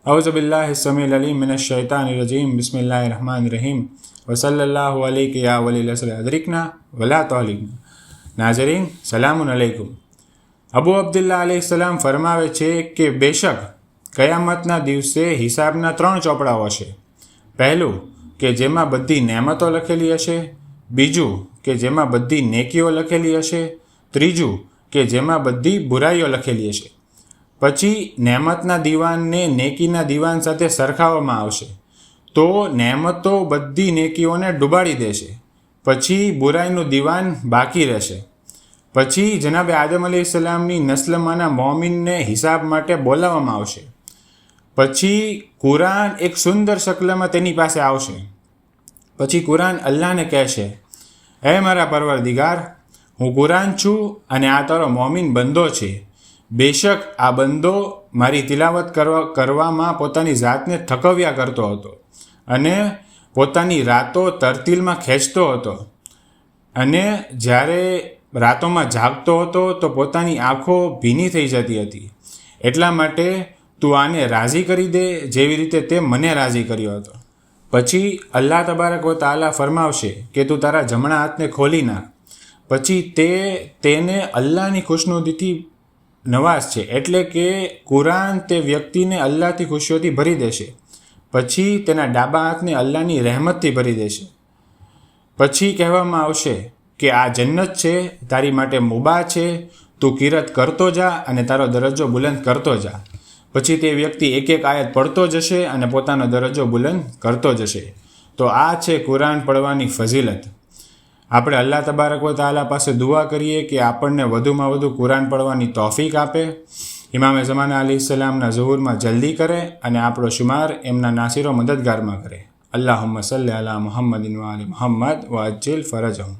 औज़ुबिल्लाहिस्समीउल अलीम मिनश्शैतानिर्रजीम बिस्मिल्लाहिर्रहमानिर्रहीम वसल्लल्लाहु अलैका या वलील असर अदरिकना वला तहलिकना। नाज़रीन सलामुन अलैकुम। અબુ અબ્દુલ્લાહ અલૈહિસ્સલામ ફરમાવે છે કે બેશક કયામતના દિવસે હિસાબના 3 ચોપડાઓ હશે. પહેલું કે જેમાં બધી નેમતો લખેલી હશે, બીજું કે જેમાં બધી નેકીઓ લખેલી હશે, ત્રીજું કે જેમાં બધી બુરાઈઓ લખેલી હશે. પછી નેમતના દીવાનને નેકીના દીવાન સાથે સરખાવવામાં આવશે તો નેમતો બધી નેકીઓને ડૂબાડી દેશે. પછી બુરાઈનું દીવાન બાકી રહેશે. પછી જનાબે આદમ અલૈહિસ્સલામની નસ્લમાંના મોમિનને હિસાબ માટે બોલાવવામાં આવશે. પછી કુરાન એક સુંદર શક્લમાં તેની પાસે આવશે. પછી કુરાન અલ્લાહને કહેશે, હે મારા પરવરદિગાર, હું કુરાન છું અને આ તારો મોમિન બંદો છે. બેશક આ બંદો મારી તિલાવત કરવામાં પોતાની જાતને થકવ્યા કરતો હતો અને પોતાની રાતો તરતીલમાં ખેંચતો હતો, અને જ્યારે રાતોમાં જાગતો હતો તો પોતાની આંખો ભીની થઈ જતી હતી. એટલા માટે તું આને રાજી કરી દે જેવી રીતે તે મને રાજી કર્યો હતો. પછી અલ્લાહ તબારક વ તઆલા ફરમાવશે કે તું તારા જમણા હાથને ખોલી નાખ. પછી તેને અલ્લાહની ખુશનુદીથી નવાઝ છે, એટલે કે કુરાન તે વ્યક્તિને અલ્લાહથી ખુશીઓથી ભરી દેશે. પછી તેના ડાબા હાથને અલ્લાહની રહેમતથી ભરી દેશે. પછી કહેવામાં આવશે કે આ જન્નત છે, તારી માટે મુબાહ છે, તું કિરત કરતો જા અને તારો દરજ્જો બુલંદ કરતો જા. પછી તે વ્યક્તિ એક એક આયત પડતો જશે અને પોતાનો દરજ્જો બુલંદ કરતો જશે. તો આ છે કુરાન પડવાની ફઝીલત. આપણે અલ્લાહ તબારક વ તઆલા પાસે દુઆ કરીએ કે આપણને વધુમાં વધુ કુરાન પડવાની તૌફીક આપે, ઇમામે ઝમાના અલૈહિસ્સલામના ઝુહુરમાં જલ્દી કરે અને આપણો શુમાર એમના નાસિરો મદદગારમાં કરે. અલ્લાહુમ્મા સલ્લી અલા મુહમ્મદિન વ આલી મુહમ્મદ વ અજ્જિલ ફરજહુમ.